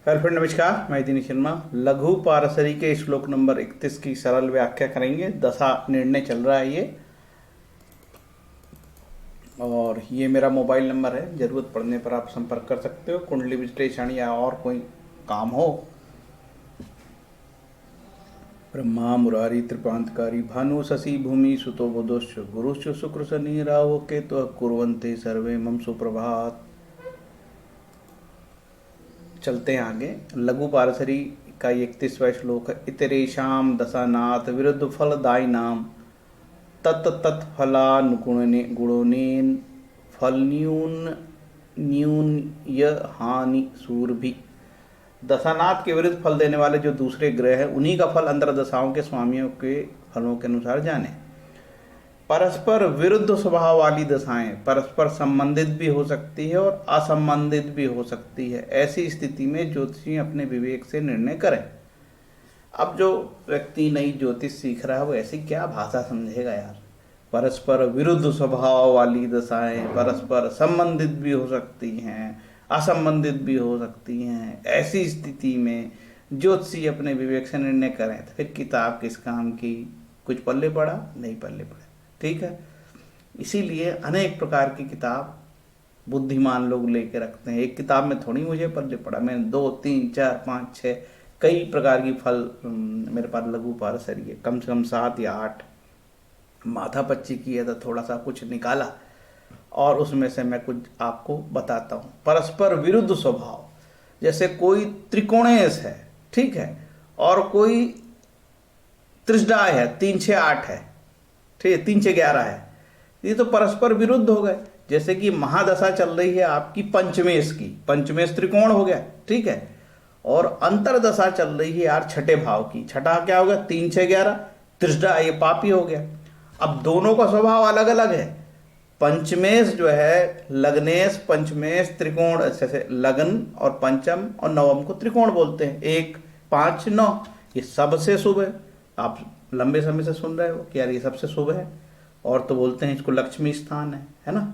Hello friend, नमस्कार। मैं दिनेश शर्मा लघु पारसरी के श्लोक नंबर 31 की सरल व्याख्या करेंगे। दशा निर्णय चल रहा है ये, और ये मेरा मोबाइल नंबर है। ज़रूरत पड़ने पर आप संपर्क कर सकते हो। कुंडली विश्लेषण या और कोई काम हो। ब्रह्मा मुरारी त्रिपांतकारी भानु शशि भूमि सुतो बुधश्च गुरुश्च शुक्र शनि राहु केतु कुर्वन्ते सर्वे मम सुप्रभात। चलते हैं आगे। लघु पारसरी का 31वां श्लोक है। इतरेशाम दशानाथ विरुद्ध फलदायी नाम तत् तत्फलानुगुणे गुणोनेन फलन्यून न्यून य हानि सूरभि। दशानाथ के विरुद्ध फल देने वाले जो दूसरे ग्रह हैं, उन्हीं का फल अंतर्दशाओं के स्वामियों के फलों के अनुसार जाने। परस्पर विरुद्ध स्वभाव वाली दशाएं परस्पर संबंधित भी हो सकती है और असंबंधित भी हो सकती है। ऐसी स्थिति में ज्योतिषी अपने विवेक से निर्णय करें। अब जो व्यक्ति नई ज्योतिष सीख रहा है वो ऐसी क्या भाषा समझेगा यार। परस्पर विरुद्ध स्वभाव वाली दशाएं परस्पर संबंधित भी हो सकती हैं, असंबंधित भी हो सकती हैं। ऐसी स्थिति में ज्योतिषी अपने विवेक से निर्णय करें तो फिर किताब किस काम की। कुछ पल्ले पड़ा नहीं पल्ले पड़ा, ठीक है। इसीलिए अनेक प्रकार की किताब बुद्धिमान लोग लेके रखते हैं। एक किताब में थोड़ी मुझे पल्ले पड़ा, मैंने 2, 3, 4, 5, 6 कई प्रकार की फल मेरे पास लघु पारसरी है। कम से कम 7 या 8 माथा पच्ची की है तो थोड़ा सा कुछ निकाला और उसमें से मैं कुछ आपको बताता हूँ। परस्पर विरुद्ध स्वभाव, जैसे कोई त्रिकोणेश है, ठीक है, और कोई त्रिशदाय है, 3, 6, 8 है, ठीक है, 3, 6, 11 है। ये तो परस्पर विरुद्ध हो गए। जैसे कि महादशा चल रही है आपकी पंचमेश की, पंचमेश त्रिकोण हो गया, ठीक है, और अंतरदशा चल रही है यार छठे भाव की। छठा क्या हो गया, 3, 6, 11 त्रिशदा, ये पापी हो गया। अब दोनों का स्वभाव अलग अलग है। पंचमेश जो है लग्नेश, पंचमेश त्रिकोण, जैसे लग्न और पंचम और नवम को त्रिकोण बोलते हैं। 1, 5, 9 ये सबसे शुभ है। आप लंबे समय से सुन रहे हो कि यार ये सबसे शुभ है, और तो बोलते हैं इसको लक्ष्मी स्थान है ना।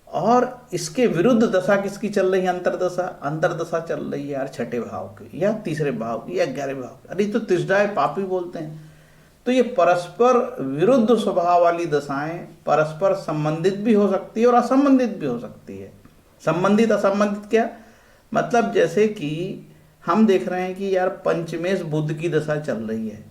और इसके विरुद्ध दशा किसकी चल रही है, अंतरदशा। अंतरदशा चल रही है यार छठे भाव की या तीसरे भाव की या 11वें भाव की। अरे तो त्रिशदाय पापी बोलते हैं। तो ये परस्पर विरुद्ध स्वभाव वाली दशाएं परस्पर संबंधित भी हो सकती है और असंबंधित भी हो सकती है। संबंधित असंबंधित क्या मतलब, जैसे कि हम देख रहे हैं कि यार पंचमेश बुध की दशा चल रही है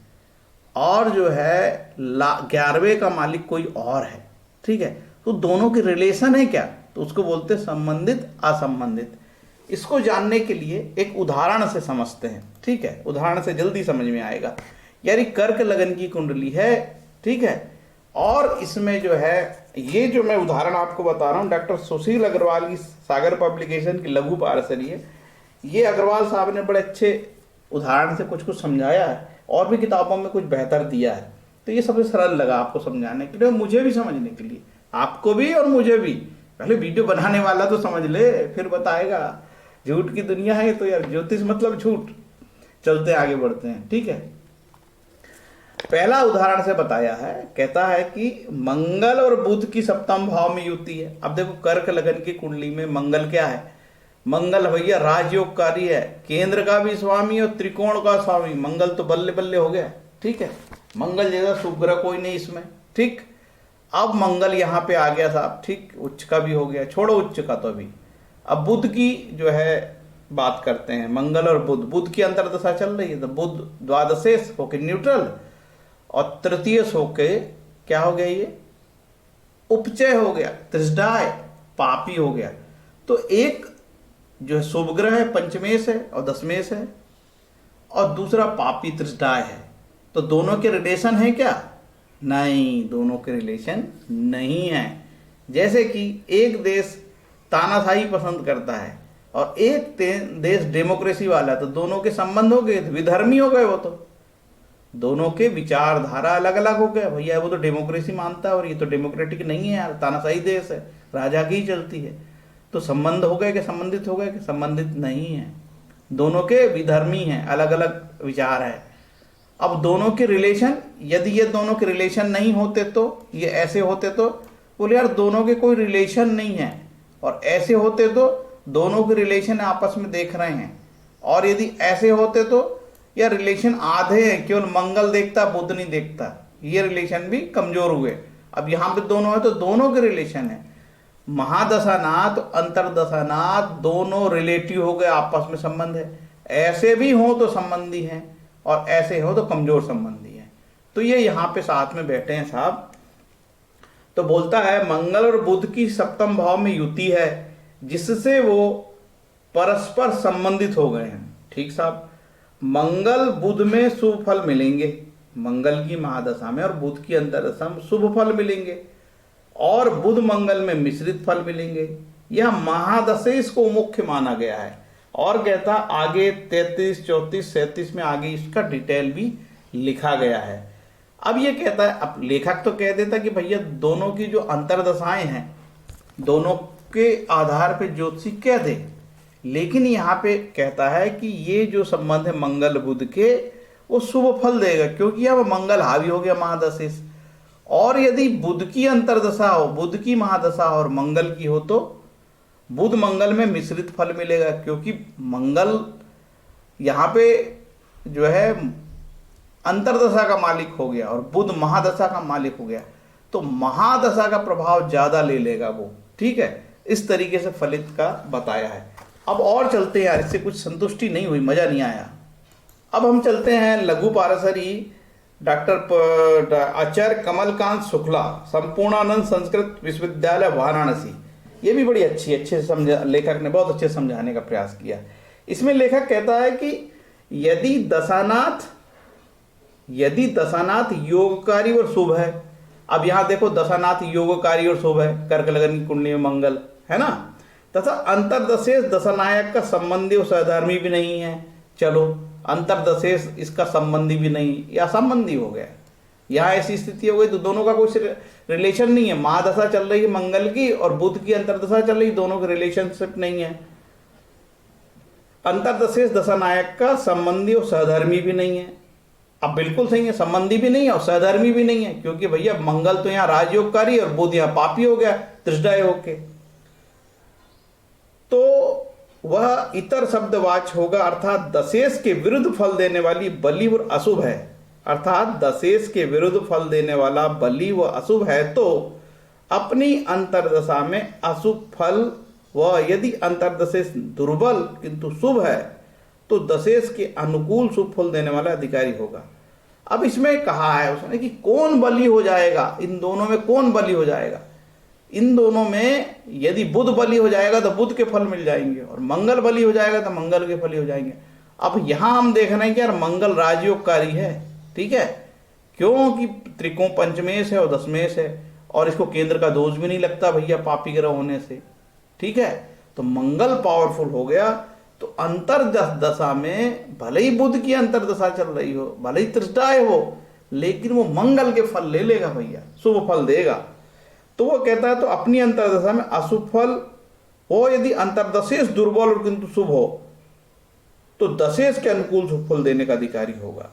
और जो है 11वें का मालिक कोई और है, ठीक है, तो दोनों की रिलेशन है क्या, तो उसको बोलते हैं संबंधित असंबंधित। इसको जानने के लिए एक उदाहरण से समझते हैं, ठीक है। उदाहरण से जल्दी समझ में आएगा। यार ये कर्क लगन की कुंडली है, ठीक है, और इसमें जो है ये जो मैं उदाहरण आपको बता रहा हूँ डॉक्टर सुशील अग्रवाल की सागर पब्लिकेशन की लघु पारसरी है। ये अग्रवाल साहब ने बड़े अच्छे उदाहरण से कुछ कुछ समझाया है और भी किताबों में कुछ बेहतर दिया है। तो ये सबसे सरल लगा आपको समझाने के लिए, मुझे भी समझने के लिए, आपको भी और मुझे भी। पहले वीडियो बनाने वाला तो समझ ले, फिर बताएगा। झूठ की दुनिया है तो यार, ज्योतिष मतलब झूठ। चलते आगे बढ़ते हैं, ठीक है। पहला उदाहरण से बताया है, कहता है कि मंगल और बुध की सप्तम भाव में युति है। अब देखो कर्क लगन की कुंडली में मंगल क्या है, मंगल भैया राजयोगकारी है, केंद्र का भी स्वामी और त्रिकोण का स्वामी। मंगल तो बल्ले बल्ले हो गया, ठीक है। मंगल जैसा शुभ ग्रह कोई नहीं इसमें, ठीक। अब मंगल यहाँ पे आ गया साहब, ठीक, उच्च का भी हो गया, छोड़ो उच्च का तो अभी। अब बुध की जो है बात करते हैं। मंगल और बुध, बुध की अंतरदशा चल रही है तो बुध द्वादशेश होके न्यूट्रल और तृतीय होके क्या हो गया, ये उपचय हो गया, त्रिशदाय पापी हो गया। तो एक जो है शुभ ग्रह है पंचमेश है और दशमेश है, और दूसरा पापी त्रिशदाय है। तो दोनों के रिलेशन है क्या, नहीं, दोनों के रिलेशन नहीं है। जैसे कि एक देश तानाशाही पसंद करता है और एक देश डेमोक्रेसी वाला है, तो दोनों के संबंध हो गए, विधर्मी हो गए वो तो। दोनों के विचारधारा अलग अलग हो गए। भैया वो तो डेमोक्रेसी मानता है और ये तो डेमोक्रेटिक नहीं है यार, तानाशाही देश है, राजा की ही चलती है। तो संबंध हो गए कि संबंधित हो गए कि संबंधित नहीं है। दोनों के विधर्मी हैं, अलग अलग विचार है। अब दोनों के रिलेशन, यदि ये दोनों के रिलेशन नहीं होते तो ये ऐसे होते, तो बोले यार दोनों के कोई रिलेशन नहीं है, और ऐसे होते तो दोनों के रिलेशन आपस में देख रहे हैं और यदि ऐसे होते तो या रिलेशन आधे हैं, केवल मंगल देखता बुध नहीं देखता, ये रिलेशन भी कमजोर हुए। अब यहाँ पे दोनों है तो दोनों के रिलेशन है। महादशानाथ अंतरदशानाथ दोनों रिलेटिव हो गए, आपस में संबंध है। ऐसे भी हो तो संबंधी हैं और ऐसे हो तो कमजोर संबंधी हैं। तो ये यहाँ पे साथ में बैठे हैं साहब। तो बोलता है मंगल और बुध की सप्तम भाव में युति है जिससे वो परस्पर संबंधित हो गए हैं। ठीक साहब, मंगल बुध में शुभ फल मिलेंगे, मंगल की महादशा में और बुध की अंतरदशा में शुभ फल मिलेंगे, और बुध मंगल में मिश्रित फल मिलेंगे। यह महादशेश को मुख्य माना गया है। और कहता आगे 33, 34, 37 में आगे इसका डिटेल भी लिखा गया है। अब ये कहता है, अब लेखक तो कह देता कि भैया दोनों की जो अंतरदशाएं हैं दोनों के आधार पे ज्योतिषी कह दे, लेकिन यहाँ पे कहता है कि ये जो संबंध है मंगल बुध के वो शुभ फल देगा, क्योंकि अब मंगल हावी हो गया महादशेश। और यदि बुध की अंतरदशा हो, बुध की महादशा और मंगल की हो तो बुध मंगल में मिश्रित फल मिलेगा, क्योंकि मंगल यहाँ पे जो है अंतरदशा का मालिक हो गया और बुध महादशा का मालिक हो गया, तो महादशा का प्रभाव ज्यादा ले लेगा वो। ठीक है, इस तरीके से फलित का बताया है। अब और चलते हैं यार, इससे कुछ संतुष्टि नहीं हुई, मजा नहीं आया। अब हम चलते हैं लघु पारसरी डॉक्टर आचार्य कमलकांत शुक्ला, संपूर्णानंद संस्कृत विश्वविद्यालय वाराणसी। ये भी बड़ी अच्छे से समझा, लेखक ने बहुत अच्छे समझाने का प्रयास किया। इसमें लेखक कहता है कि यदि दशानाथ योगकारी और शुभ है। अब यहां देखो दशानाथ योगकारी और शुभ है, कर्क लगन की कुंडली में मंगल है ना, तथा अंतरदशेश दशानायक का संबंधी और सहधर्मी भी नहीं है। चलो अंतरदशेश इसका संबंधी भी नहीं, या संबंधी हो गया, यहाँ ऐसी स्थिति हो गई तो दोनों का कोई रिलेशन नहीं है। महादशा चल रही है मंगल की और बुध की अंतरदशा चल रही, दोनों की रिलेशनशिप नहीं है। अंतरदशेश दशानायक का संबंधी और सहधर्मी भी नहीं है। अब बिल्कुल सही है, संबंधी भी नहीं है और सहधर्मी भी नहीं है, क्योंकि भैया मंगल तो यहाँ राजयोगकारी और बुध यहाँ पापी हो गया त्रिशदाय होके। तो वह इतर शब्दवाच होगा, अर्थात दशेश के विरुद्ध फल देने वाली बलि और अशुभ है। अर्थात दशेश के विरुद्ध फल देने वाला बलि व अशुभ है तो अपनी अंतरदशा में अशुभ फल, व यदि अंतरदशेश दुर्बल किंतु शुभ है तो दशेश के अनुकूल शुभ फल देने वाला अधिकारी होगा। अब इसमें कहा है उसने कि कौन बलि हो जाएगा, इन दोनों में कौन बलि हो जाएगा। इन दोनों में यदि बुध बलि हो जाएगा तो बुध के फल मिल जाएंगे और मंगल बलि हो जाएगा तो मंगल के फल ही हो जाएंगे। अब यहां हम देख रहे हैं कि यार मंगल राजयोगकारी है, ठीक है, क्योंकि त्रिकोण पंचमेश है और दशमेश है और इसको केंद्र का दोष भी नहीं लगता भैया पापी ग्रह होने से। ठीक है, तो मंगल पावरफुल हो गया। तो अंतरदशा में भले ही बुध की अंतरदशा चल रही हो, भले ही त्रिशदाय हो, लेकिन वो मंगल के फल ले लेगा भैया, शुभ फल देगा। तो वो कहता है तो अपनी अंतरदशा में अशुभ फल हो, यदि अंतरदशेश दुर्बल और किंतु शुभ हो तो दशेश के अनुकूल शुभ फल देने का अधिकारी होगा।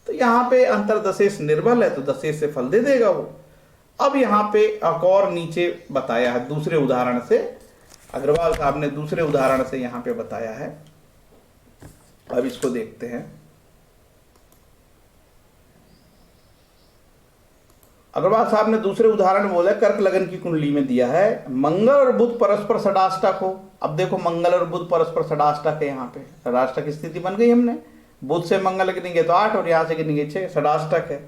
तो यहाँ पे अंतरदशेश निर्बल है तो दशेश से फल दे देगा वो। अब यहाँ पे एक और नीचे बताया है दूसरे उदाहरण से, अग्रवाल साहब ने दूसरे उदाहरण से यहाँ पे बताया है। अब इसको देखते हैं। अग्रवाल साहब ने दूसरे उदाहरण बोले, कर्क लगन की कुंडली में दिया है मंगल और बुध परस्पर षडाष्टक हो। अब देखो मंगल और बुध परस्पर षडाष्टक है, यहाँ पे षडाष्टक स्थिति बन गई। हमने बुध से मंगल गिनेंगे तो 8 और यहाँ से गिनेंगे 6, षडाष्टक है।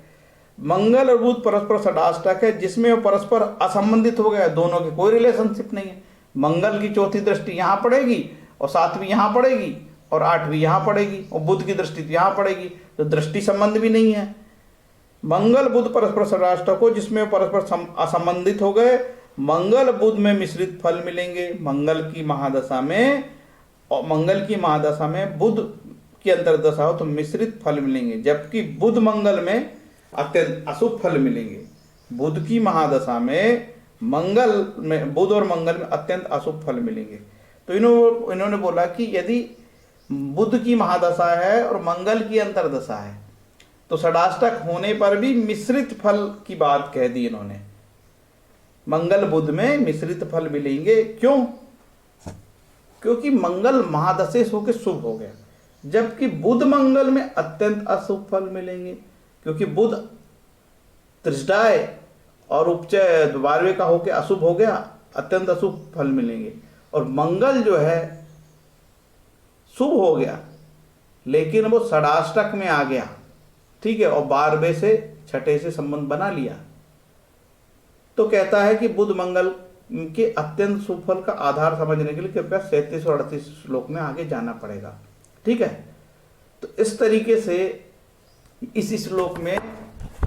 मंगल और बुध परस्पर षडाष्टक है जिसमें वो परस्पर असंबंधित हो गया, दोनों की कोई रिलेशनशिप नहीं है। मंगल की चौथी दृष्टि यहाँ पड़ेगी और 7वीं यहाँ पड़ेगी और 8वीं यहाँ पड़ेगी और बुध की दृष्टि यहाँ पड़ेगी, तो दृष्टि संबंध भी नहीं है। मंगल बुध परस्पर षडाष्टक हो जिसमें परस्पर असंबंधित हो गए, मंगल बुध में मिश्रित फल मिलेंगे। मंगल की महादशा में बुध की अंतरदशा हो तो मिश्रित फल मिलेंगे, जबकि बुध मंगल में अत्यंत अशुभ फल मिलेंगे। बुध की महादशा में बुध और मंगल में अत्यंत अशुभ फल मिलेंगे। तो इन्होंने बोला कि यदि बुध की महादशा है और मंगल की अंतरदशा है तो षडाष्टक होने पर भी मिश्रित फल की बात कह दी इन्होंने। मंगल बुध में मिश्रित फल मिलेंगे, क्यों? क्योंकि मंगल महादशेश होकर शुभ हो गया। जबकि बुध मंगल में अत्यंत अशुभ फल मिलेंगे, क्योंकि बुध त्रिष्ठाय और उपचय 12वें का होके अशुभ हो गया, अत्यंत अशुभ फल मिलेंगे। और मंगल जो है शुभ हो गया, लेकिन वो षडाष्टक में आ गया, ठीक है, और 12वें से 6ठे से संबंध बना लिया। तो कहता है कि बुध मंगल के अत्यंत शुभ फल का आधार समझने के लिए कृपया 37 और 38 श्लोक में आगे जाना पड़ेगा, ठीक है। तो इस तरीके से इस श्लोक में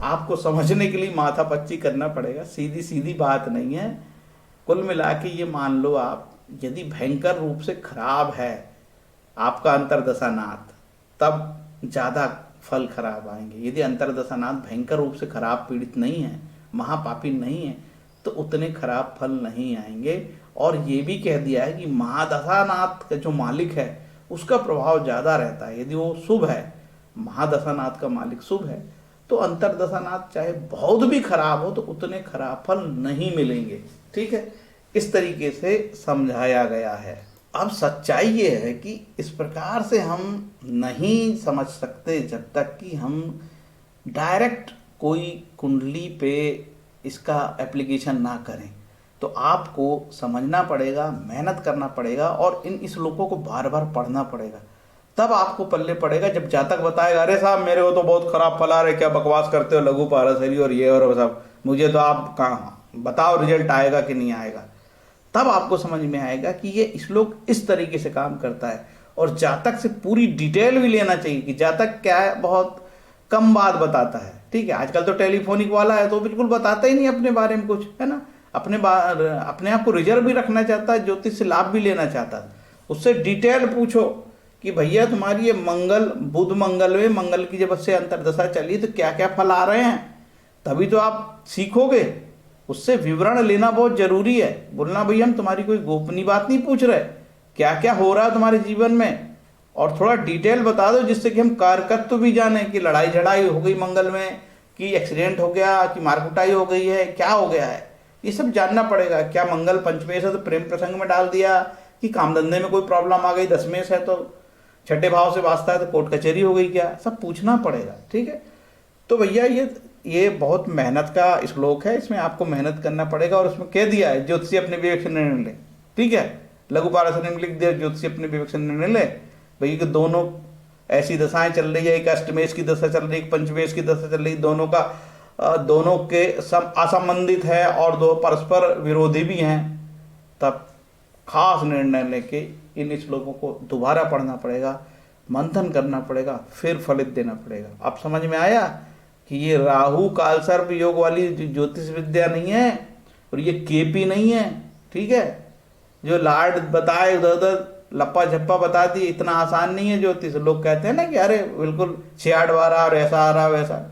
आपको समझने के लिए माथा पच्ची करना पड़ेगा, सीधी सीधी बात नहीं है। कुल मिला के ये मान लो, आप यदि भयंकर रूप से खराब है आपका अंतर्दशानाथ, तब ज़्यादा फल खराब आएंगे। यदि अंतर्दशानाथ भयंकर रूप से खराब पीड़ित नहीं है, महापापी नहीं है, तो उतने खराब फल नहीं आएंगे। और ये भी कह दिया है कि महादशानाथ का जो मालिक है उसका प्रभाव ज़्यादा रहता है। यदि वो शुभ है, महादशानाथ का मालिक शुभ है, तो अंतर्दशानाथ चाहे बहुत भी खराब हो तो उतने खराब फल नहीं मिलेंगे, ठीक है। इस तरीके से समझाया गया है। अब सच्चाई ये है कि इस प्रकार से हम नहीं समझ सकते जब तक कि हम डायरेक्ट कोई कुंडली पे इसका एप्लीकेशन ना करें। तो आपको समझना पड़ेगा, मेहनत करना पड़ेगा और इन श्लोकों को बार बार पढ़ना पड़ेगा, तब आपको पल्ले पड़ेगा। जब जातक बताएगा अरे साहब मेरे को तो बहुत खराब फल आ रहे, क्या बकवास करते हो लघु पाराशरी और ये और सब, मुझे तो आप कहाँ बताओ रिजल्ट आएगा कि नहीं आएगा, तब आपको समझ में आएगा कि ये श्लोक इस तरीके से काम करता है। और जातक से पूरी डिटेल भी लेना चाहिए कि जातक क्या है, बहुत कम बात बताता है, ठीक है। आजकल तो टेलीफोनिक वाला है तो बिल्कुल बताता ही नहीं अपने बारे में कुछ, है ना। अपने आप को रिजर्व भी रखना चाहता है, ज्योतिष से लाभ भी लेना चाहता है। उससे डिटेल पूछो कि भैया तुम्हारी ये मंगल, बुध मंगल में मंगल की जब से अंतर्दशा चली तो क्या क्या फल आ रहे हैं, तभी तो आप सीखोगे। उससे विवरण लेना बहुत जरूरी है। बोलना भैया हम तुम्हारी कोई गोपनीय बात नहीं पूछ रहे, क्या क्या हो रहा है तुम्हारे जीवन में, और थोड़ा डिटेल बता दो जिससे कि हम कारकत्व भी जाने कि लड़ाई झड़ाई हो गई मंगल में, कि एक्सीडेंट हो गया, कि मारकुटाई हो गई है, क्या हो गया है, ये सब जानना पड़ेगा। क्या मंगल पंचमें से तो प्रेम प्रसंग में डाल दिया, कि काम धंधे में कोई प्रॉब्लम आ गई, 10वें से तो 6ठे भाव से वास्ता है तो कोर्ट कचहरी हो गई, क्या, सब पूछना पड़ेगा, ठीक है। तो भैया ये बहुत मेहनत का श्लोक है, इसमें आपको मेहनत करना पड़ेगा। और उसमें कह दिया है ज्योतिषी अपने विवेक से निर्णय ले, ठीक है। लघु पाराशरी में लिख दिया ज्योतिषी अपने विवेक से निर्णय ले, भैया कि दोनों ऐसी दशाएं चल रही है, एक अष्टमेश की दशा चल रही है, एक पंचमेश की दशा चल रही है, दोनों के असंबंधित है और दो परस्पर विरोधी भी हैं, तब खास निर्णय लेके इन श्लोकों को दोबारा पढ़ना पड़ेगा, मंथन करना पड़ेगा, फिर फलित देना पड़ेगा। अब समझ में आया कि ये राहु कालसर्प योग वाली ज्योतिष विद्या नहीं है और ये केपी नहीं है, ठीक है। जो लाड बताए उधर उधर लप्पा झप्पा बता दी, इतना आसान नहीं है ज्योतिष। लोग कहते हैं ना कि अरे बिल्कुल 6 बार और ऐसा आ रहा वैसा।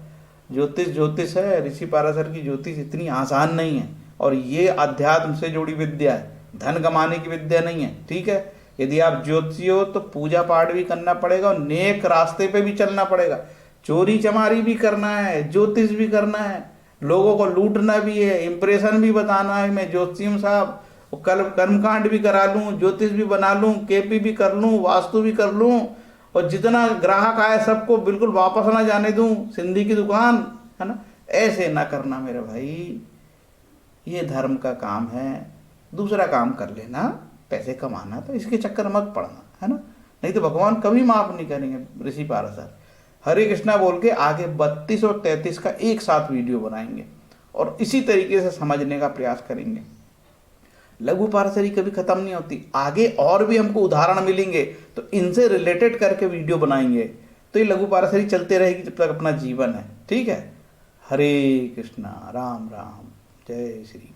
ज्योतिष है, ऋषि पाराशर की ज्योतिष इतनी आसान नहीं है। और ये अध्यात्म से जुड़ी विद्या है, धन कमाने की विद्या नहीं है, ठीक है। यदि आप ज्योतिषी हो तो पूजा पाठ भी करना पड़ेगा और नेक रास्ते पे भी चलना पड़ेगा। चोरी चमारी भी करना है, ज्योतिष भी करना है, लोगों को लूटना भी है, इंप्रेशन भी बताना है, मैं ज्योतिषी हूँ साहब, कल कर्मकांड भी करा लूँ, ज्योतिष भी बना लूँ, केपी भी कर लूँ, वास्तु भी कर लूँ, और जितना ग्राहक आए सबको बिल्कुल वापस ना जाने दूँ, सिंधी की दुकान, है ना। ऐसे ना करना मेरे भाई, ये धर्म का काम है, दूसरा काम कर लेना, पैसे कमाना, तो इसके चक्कर मत पड़ना, है ना। नहीं तो भगवान कभी माफ नहीं करेंगे। ऋषि पाराशर हरे कृष्णा बोल के आगे 32 और 33 का एक साथ वीडियो बनाएंगे और इसी तरीके से समझने का प्रयास करेंगे। लघु पाराशरी कभी खत्म नहीं होती, आगे और भी हमको उदाहरण मिलेंगे तो इनसे रिलेटेड करके वीडियो बनाएंगे। तो ये लघु पाराशरी चलते रहेगी जब तक अपना जीवन है, ठीक है। हरे कृष्णा, राम राम, जय श्री।